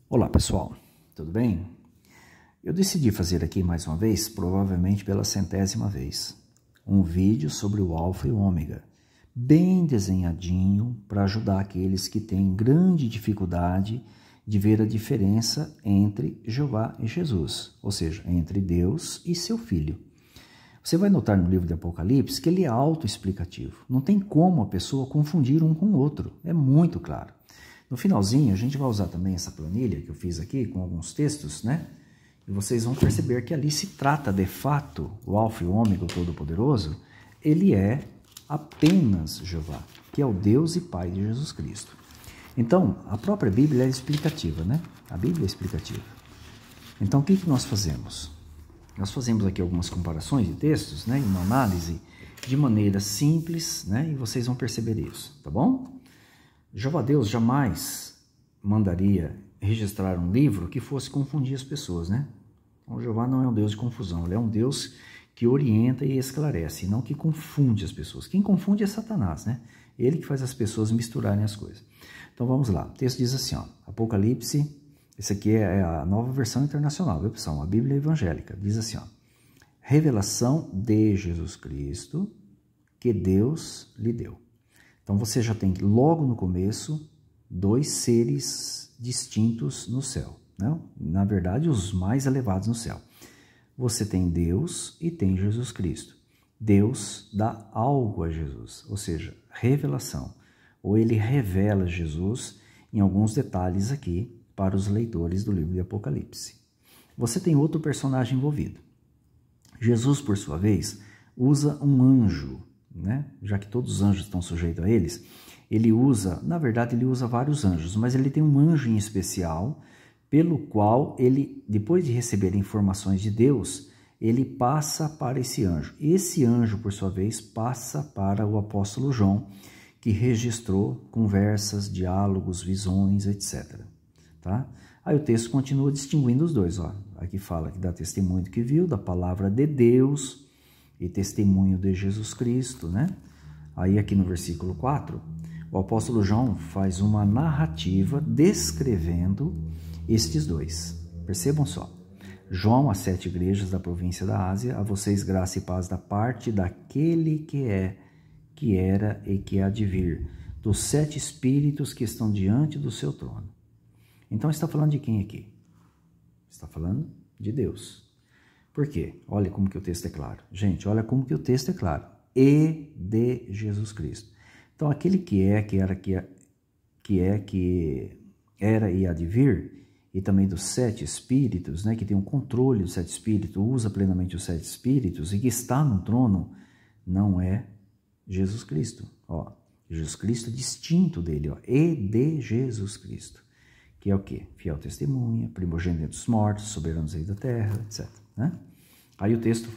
Olá pessoal, tudo bem? Eu decidi fazer aqui mais uma vez, provavelmente pela 100ª vez, um vídeo sobre o Alfa e o Ômega, bem desenhadinho para ajudar aqueles que têm grande dificuldade de ver a diferença entre Jeová e Jesus, ou seja, entre Deus e seu Filho. Você vai notar no livro de Apocalipse que ele é autoexplicativo, não tem como a pessoa confundir um com o outro, é muito claro. No finalzinho, a gente vai usar também essa planilha que eu fiz aqui com alguns textos, né? E vocês vão perceber que ali se trata de fato, o Alfa e o Ômega, o Todo-Poderoso, ele é apenas Jeová, que é o Deus e Pai de Jesus Cristo. Então, a própria Bíblia é explicativa, né? A Bíblia é explicativa. Então, o que nós fazemos? Nós fazemos aqui algumas comparações de textos, né? Uma análise de maneira simples, né? E vocês vão perceber isso, tá bom? Jeová Deus jamais mandaria registrar um livro que fosse confundir as pessoas, né? Então, Jeová não é um Deus de confusão, ele é um Deus que orienta e esclarece, não que confunde as pessoas. Quem confunde é Satanás, né? Ele que faz as pessoas misturarem as coisas. Então vamos lá, o texto diz assim, ó, Apocalipse, esse aqui é a nova versão internacional, viu pessoal? A Bíblia evangélica, diz assim, ó, revelação de Jesus Cristo que Deus lhe deu. Então você já tem logo no começo dois seres distintos no céu, né? Na verdade os mais elevados no céu. Você tem Deus e tem Jesus Cristo. Deus dá algo a Jesus, ou seja, revelação. Ou ele revela Jesus em alguns detalhes aqui para os leitores do livro de Apocalipse. Você tem outro personagem envolvido. Jesus, por sua vez, usa um anjo, né? Já que todos os anjos estão sujeitos a eles, ele usa, na verdade ele usa vários anjos, mas ele tem um anjo em especial, pelo qual ele, depois de receber informações de Deus, ele passa para esse anjo. Esse anjo, por sua vez, passa para o apóstolo João, que registrou conversas, diálogos, visões, etc. Tá? Aí o texto continua distinguindo os dois. Ó. Aqui fala que dá testemunho do que viu, da palavra de Deus e testemunho de Jesus Cristo, né? Aí aqui no versículo 4, o apóstolo João faz uma narrativa descrevendo estes dois. Percebam só. João, às 7 igrejas da província da Ásia, a vocês graça e paz da parte daquele que é, que era e que há de vir, dos 7 espíritos que estão diante do seu trono. Então está falando de quem aqui? Está falando de Deus. Por quê? Olha como que o texto é claro. Gente, olha como que o texto é claro. E de Jesus Cristo. Então, aquele que é, que era, que era e há de vir, e também dos 7 espíritos, né, que tem um controle dos 7 espíritos, usa plenamente os 7 espíritos, e que está no trono, não é Jesus Cristo. Ó, Jesus Cristo distinto dele, ó, e de Jesus Cristo. Que é o quê? Fiel testemunha, primogênito dos mortos, soberano rei da terra, etc. Né? Aí o texto,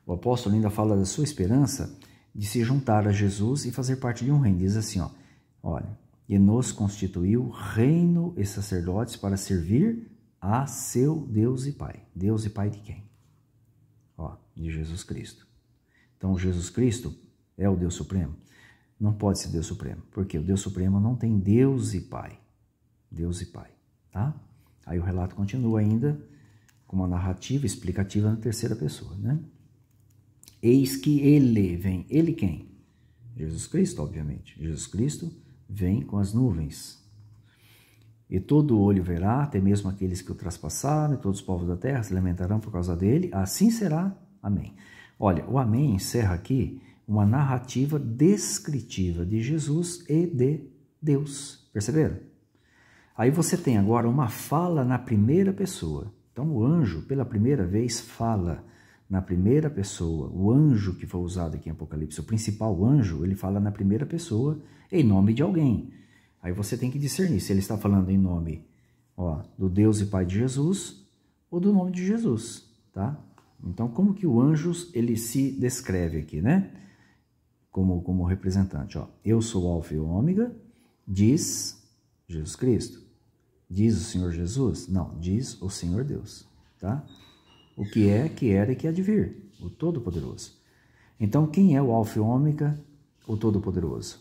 o apóstolo ainda fala da sua esperança de se juntar a Jesus e fazer parte de um reino. Diz assim, ó, olha, e nos constituiu reino e sacerdotes para servir a seu Deus e Pai. Deus e Pai de quem? Ó, de Jesus Cristo. Então, Jesus Cristo é o Deus Supremo? Não pode ser Deus Supremo, porque o Deus Supremo não tem Deus e Pai. Deus e Pai, tá? Aí o relato continua ainda com uma narrativa explicativa na terceira pessoa, né? Eis que ele vem. Ele quem? Jesus Cristo, obviamente. Jesus Cristo vem com as nuvens. E todo olho verá, até mesmo aqueles que o traspassaram, e todos os povos da terra se lamentarão por causa dele. Assim será. Amém. Olha, o amém encerra aqui uma narrativa descritiva de Jesus e de Deus. Perceberam? Aí você tem agora uma fala na primeira pessoa. Então o anjo, pela primeira vez, fala na primeira pessoa. O anjo que foi usado aqui em Apocalipse, o principal anjo, ele fala na primeira pessoa em nome de alguém. Aí você tem que discernir se ele está falando em nome, ó, do Deus e Pai de Jesus ou do nome de Jesus, tá? Então como que o anjo ele se descreve aqui, né? Como representante, ó. Eu sou o Alfa e o Ômega, diz Jesus Cristo. Diz o Senhor Jesus? Não, diz o Senhor Deus, tá? O que é, que era e que há de vir, o Todo-Poderoso. Então, quem é o Alfa e o Ômega? O Todo-Poderoso.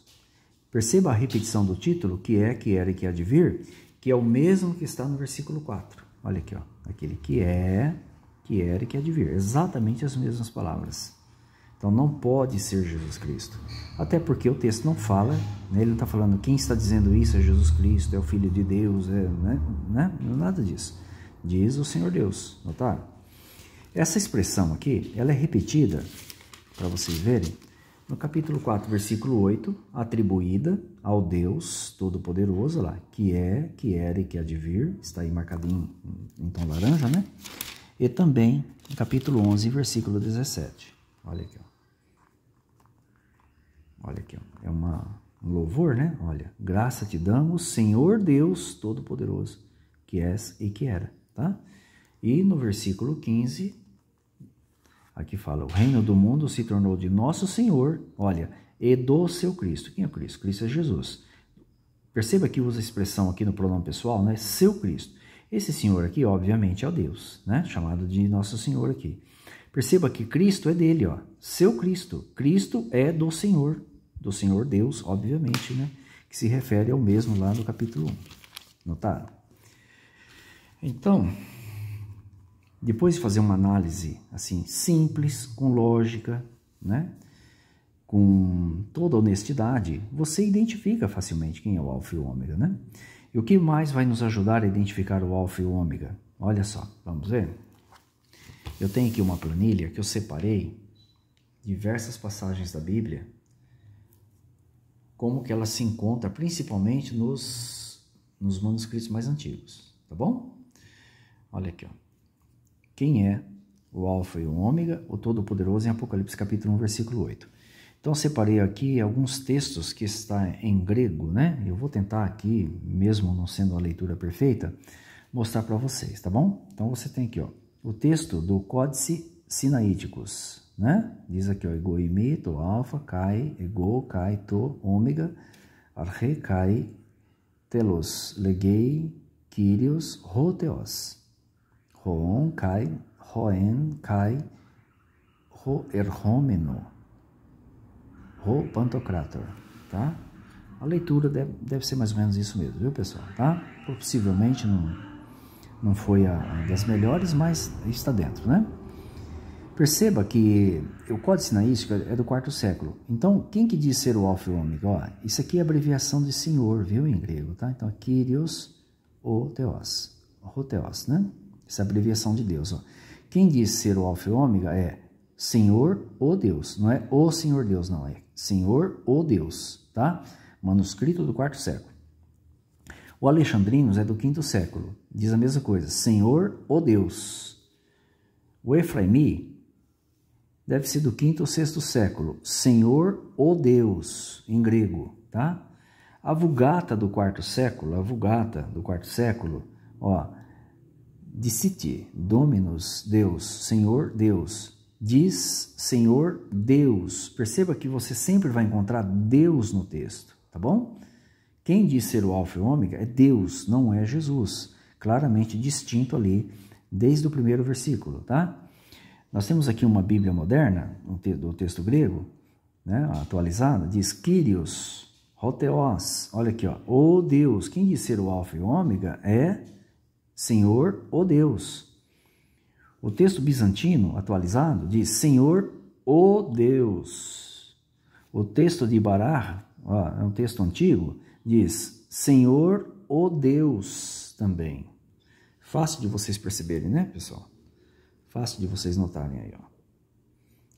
Perceba a repetição do título, que é, que era e que há de vir, que é o mesmo que está no versículo 4. Olha aqui, ó, aquele que é, que era e que há de vir. Exatamente as mesmas palavras. Então não pode ser Jesus Cristo. Até porque o texto não fala, né? Ele não está falando quem está dizendo isso é Jesus Cristo, é o Filho de Deus, né? Nada disso. Diz o Senhor Deus, notaram? Essa expressão aqui, ela é repetida, para vocês verem, no capítulo 4, versículo 8, atribuída ao Deus Todo-Poderoso, lá, que é, que era e que há de vir, está aí marcadinho em tom laranja, né? E também no capítulo 11, versículo 17. Olha aqui, ó. Olha aqui, ó. É um louvor, né? Olha, graça te damos, Senhor Deus Todo-Poderoso, que és e que era, tá? E no versículo 15, aqui fala, o reino do mundo se tornou de nosso Senhor, olha, e do seu Cristo. Quem é o Cristo? Cristo é Jesus. Perceba que usa a expressão aqui no pronome pessoal, né? Seu Cristo. Esse Senhor aqui, obviamente, é o Deus, né? Chamado de nosso Senhor aqui. Perceba que Cristo é dele, ó. Seu Cristo. Cristo é do Senhor Deus, obviamente, né? Que se refere ao mesmo lá no capítulo 1. Notaram? Então, depois de fazer uma análise assim simples, com lógica, né? Com toda honestidade, você identifica facilmente quem é o Alfa e o Ômega, né? E o que mais vai nos ajudar a identificar o Alfa e o Ômega? Olha só, vamos ver? Eu tenho aqui uma planilha que eu separei diversas passagens da Bíblia, como que ela se encontra principalmente nos manuscritos mais antigos, tá bom? Olha aqui, ó. Quem é o Alfa e o Ômega, o Todo-Poderoso, em Apocalipse capítulo 1, versículo 8. Então, separei aqui alguns textos que está em grego, né? Eu vou tentar aqui, mesmo não sendo a leitura perfeita, mostrar para vocês, tá bom? Então, você tem aqui, ó, o texto do Códice Sinaíticos, né? Diz aqui, ó, ego imi, to alfa, kai, ego, kai, to, ômega, arche, kai, telos, legei, kyrios, roteos, hoon, kai, hoen, kai, ho erhomeno, ho pantocrator, tá? A leitura deve ser mais ou menos isso mesmo, viu, pessoal, tá? Possivelmente não foi a das melhores, mas está dentro, né? Perceba que o Códice Sinaítico é do 4º século. Então, quem que diz ser o Alfa e o Ômega? Ó, isso aqui é a abreviação de Senhor, viu, em grego, tá? Então, Kyrios, o Theos, né? Essa é a abreviação de Deus, ó. Quem diz ser o Alfa e o Ômega é Senhor, o Deus. Não é o Senhor Deus, não. É Senhor, o Deus, tá? Manuscrito do 4º século. O Alexandrinos é do 5º século. Diz a mesma coisa. Senhor, o Deus. O Efraimi deve ser do 5º ou 6º século. Senhor, o Deus, em grego, tá? A Vulgata do 4º século, ó, dicite, Dominus, Deus, Senhor, Deus. Diz Senhor, Deus. Perceba que você sempre vai encontrar Deus no texto, tá bom? Quem diz ser o Alfa e o Ômega é Deus, não é Jesus. Claramente distinto ali, desde o primeiro versículo, tá? Nós temos aqui uma Bíblia moderna, do texto grego, né, atualizada, diz Kyrios, Roteos. Olha aqui, ó, o Deus. Quem diz ser o Alfa e o Ômega é Senhor, o Deus. O texto bizantino atualizado diz Senhor, o Deus. O texto de Bará, ó, é um texto antigo, diz Senhor, o Deus também. Fácil de vocês perceberem, né, pessoal? Fácil de vocês notarem aí, ó.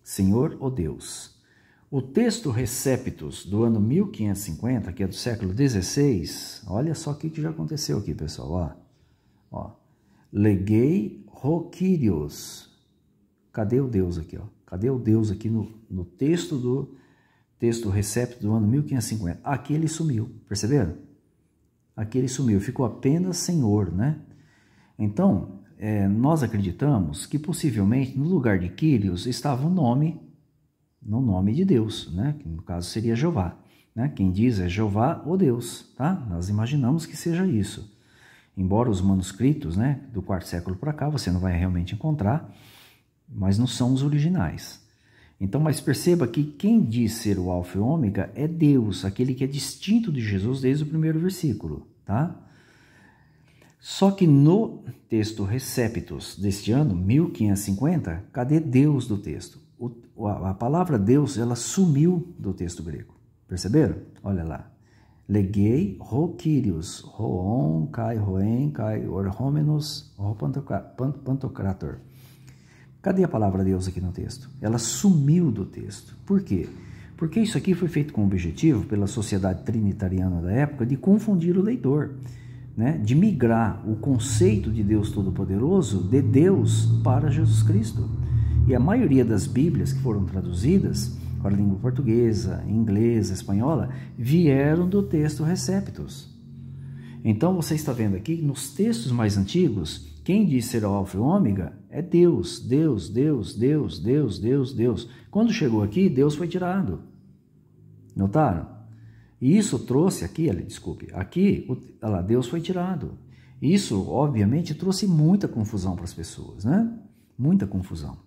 Senhor, o Deus. O texto Receptus do ano 1550, que é do século XVI, olha só o que já aconteceu aqui, pessoal, ó. Legei Kyrios. Cadê o Deus aqui, ó? Cadê o Deus aqui no texto do texto Receptus do ano 1550? Aqui ele sumiu, perceberam? Aqui ele sumiu, ficou apenas Senhor, né? Então, nós acreditamos que possivelmente no lugar de Kyrios estava no nome de Deus, né? Que no caso seria Jeová, né? Quem diz é Jeová, o Deus, tá? Nós imaginamos que seja isso. Embora os manuscritos, né, do 4º século para cá, você não vai realmente encontrar, mas não são os originais. Então, mas perceba que quem diz ser o Alfa e o Ômega é Deus, aquele que é distinto de Jesus desde o primeiro versículo, tá? Só que no texto Receptus deste ano, 1550, cadê Deus do texto? A palavra Deus, ela sumiu do texto grego. Perceberam? Olha lá. Legei, ho Kyrios, hoon, kai hoen, kai orhomenos, ho pantocrator. Cadê a palavra Deus aqui no texto? Ela sumiu do texto. Por quê? Porque isso aqui foi feito com o objetivo, pela sociedade trinitariana da época, de confundir o leitor, né? De migrar o conceito de Deus Todo-Poderoso de Deus para Jesus Cristo. E a maioria das Bíblias que foram traduzidas para a língua portuguesa, inglesa, espanhola, vieram do texto Receptus. Então você está vendo aqui, nos textos mais antigos, quem diz ser o Alfa e o Ômega é Deus, Deus, Deus, Deus, Deus, Deus, Deus. Quando chegou aqui, Deus foi tirado. Notaram? E isso trouxe aqui, desculpe, aqui, olha lá, Deus foi tirado. Isso, obviamente, trouxe muita confusão para as pessoas, né? Muita confusão.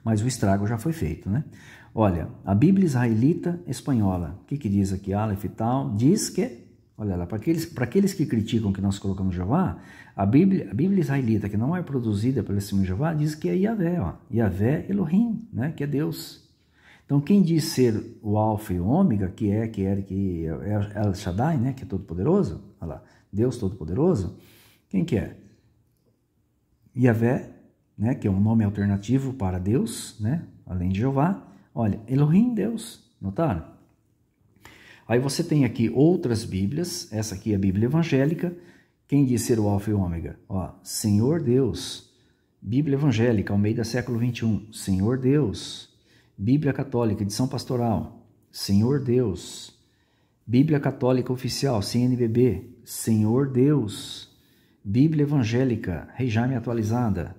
Mas o estrago já foi feito, né? Olha, a Bíblia Israelita Espanhola, o que diz aqui, Aleph e tal, diz que, olha lá, para aqueles que criticam que nós colocamos Jeová, a Bíblia Israelita, que não é produzida pelo Testemunho de Jeová, diz que é Yahvé, ó, Yahvé Elohim, né? Que é Deus. Então, quem diz ser o Alfa e o Ômega, que é El Shaddai, né? Que é Todo-Poderoso, olha lá, Deus Todo-Poderoso, quem que é? Yahvé, né, que é um nome alternativo para Deus, né, além de Jeová. Olha, Elohim, Deus, notaram? Aí você tem aqui outras Bíblias, essa aqui é a Bíblia evangélica, quem diz ser o Alfa e o Ômega? Ó, Senhor Deus, Bíblia evangélica, Almeida século 21, Senhor Deus, Bíblia católica, edição pastoral, Senhor Deus, Bíblia católica oficial, CNBB, Senhor Deus, Bíblia evangélica, Rei Jaime atualizada,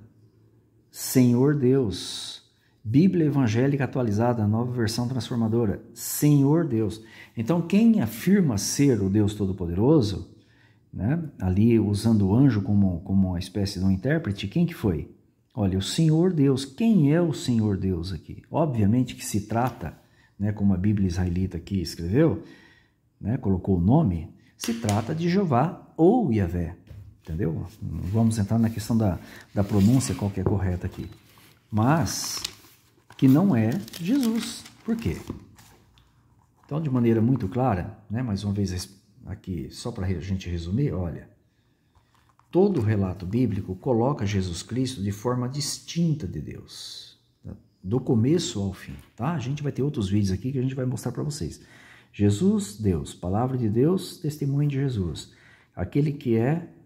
Senhor Deus, Bíblia Evangélica Atualizada, nova versão transformadora, Senhor Deus. Então, quem afirma ser o Deus Todo-Poderoso, né, ali usando o anjo como uma espécie de um intérprete, quem que foi? Olha, o Senhor Deus. Quem é o Senhor Deus aqui? Obviamente que se trata, né, como a Bíblia Israelita aqui escreveu, né, colocou o nome, se trata de Jeová ou Yahvé. Entendeu? Vamos entrar na questão da pronúncia, qual que é correta aqui. Mas que não é Jesus. Por quê? Então, de maneira muito clara, né, mais uma vez aqui, só para a gente resumir, olha, todo o relato bíblico coloca Jesus Cristo de forma distinta de Deus, tá? Do começo ao fim. Tá? A gente vai ter outros vídeos aqui que a gente vai mostrar para vocês. Jesus, Deus, palavra de Deus, testemunho de Jesus. Aquele que era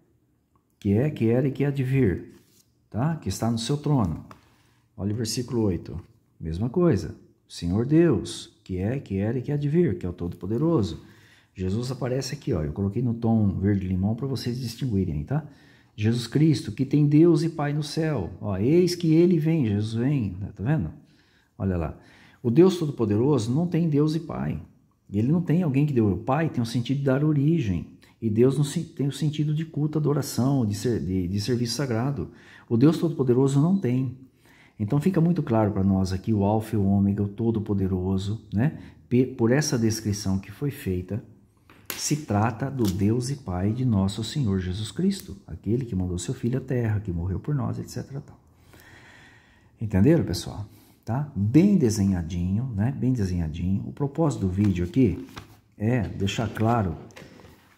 e que há de vir, tá? Que está no seu trono. Olha o versículo 8, mesma coisa. Senhor Deus, que era e que há de vir, que é o Todo-Poderoso. Jesus aparece aqui, ó, eu coloquei no tom verde-limão para vocês distinguirem, tá? Jesus Cristo, que tem Deus e Pai no céu. Ó, eis que ele vem, Jesus vem, tá vendo? Olha lá. O Deus Todo-Poderoso não tem Deus e Pai. Ele não tem alguém que deu o Pai, tem o sentido de dar origem. E Deus não tem o sentido de culto, adoração, de serviço sagrado. O Deus Todo-Poderoso não tem. Então fica muito claro para nós aqui o Alfa e o Ômega, o Todo-Poderoso, né? Por essa descrição que foi feita, se trata do Deus e Pai de nosso Senhor Jesus Cristo, aquele que mandou seu Filho à Terra, que morreu por nós, etc. Entenderam, pessoal? Tá? Bem desenhadinho, né? Bem desenhadinho. O propósito do vídeo aqui é deixar claro,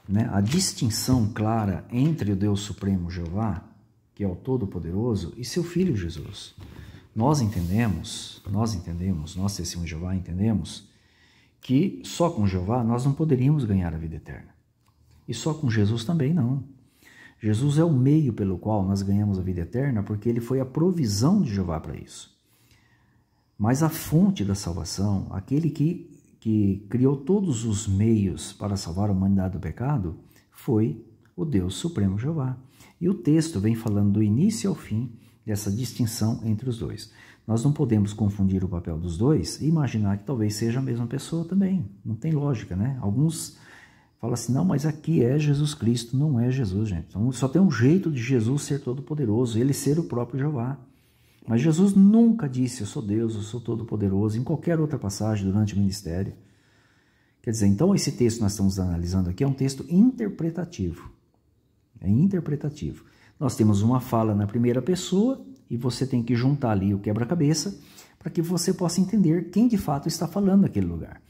né, a distinção clara entre o Deus Supremo Jeová, que é o Todo-Poderoso, e seu Filho Jesus. Nós entendemos, nós Testemunho de Jeová entendemos, que só com Jeová nós não poderíamos ganhar a vida eterna. E só com Jesus também não. Jesus é o meio pelo qual nós ganhamos a vida eterna, porque ele foi a provisão de Jeová para isso. Mas a fonte da salvação, aquele que criou todos os meios para salvar a humanidade do pecado, foi o Deus Supremo Jeová. E o texto vem falando do início ao fim dessa distinção entre os dois. Nós não podemos confundir o papel dos dois e imaginar que talvez seja a mesma pessoa também. Não tem lógica, né? Alguns falam assim, não, mas aqui é Jesus Cristo, não é Jesus, gente. Então, só tem um jeito de Jesus ser todo-poderoso, ele ser o próprio Jeová. Mas Jesus nunca disse, eu sou Deus, eu sou todo-poderoso, em qualquer outra passagem durante o ministério. Quer dizer, então esse texto que nós estamos analisando aqui é um texto interpretativo. é interpretativo. Nós temos uma fala na primeira pessoa e você tem que juntar ali o quebra-cabeça para que você possa entender quem de fato está falando naquele lugar.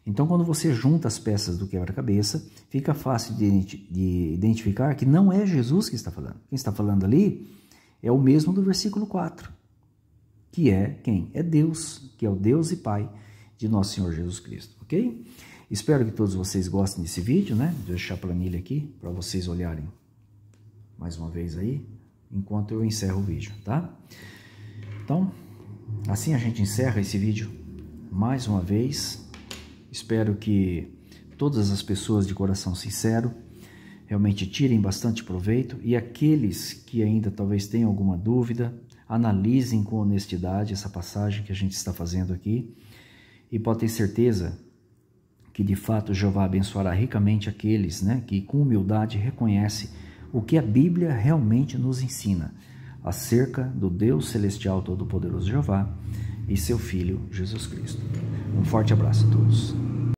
Então, quando você junta as peças do quebra-cabeça, fica fácil de identificar que não é Jesus que está falando. Quem está falando ali é o mesmo do versículo 4, que é quem? É Deus, que é o Deus e Pai de nosso Senhor Jesus Cristo, ok? Espero que todos vocês gostem desse vídeo, né? Vou deixar a planilha aqui para vocês olharem mais uma vez aí, enquanto eu encerro o vídeo, tá? Então, assim a gente encerra esse vídeo mais uma vez. Espero que todas as pessoas de coração sincero realmente tirem bastante proveito, e aqueles que ainda talvez tenham alguma dúvida, analisem com honestidade essa passagem que a gente está fazendo aqui, e pode ter certeza que de fato Jeová abençoará ricamente aqueles, né, que com humildade reconhecem o que a Bíblia realmente nos ensina acerca do Deus Celestial Todo-Poderoso Jeová e seu Filho Jesus Cristo. Um forte abraço a todos.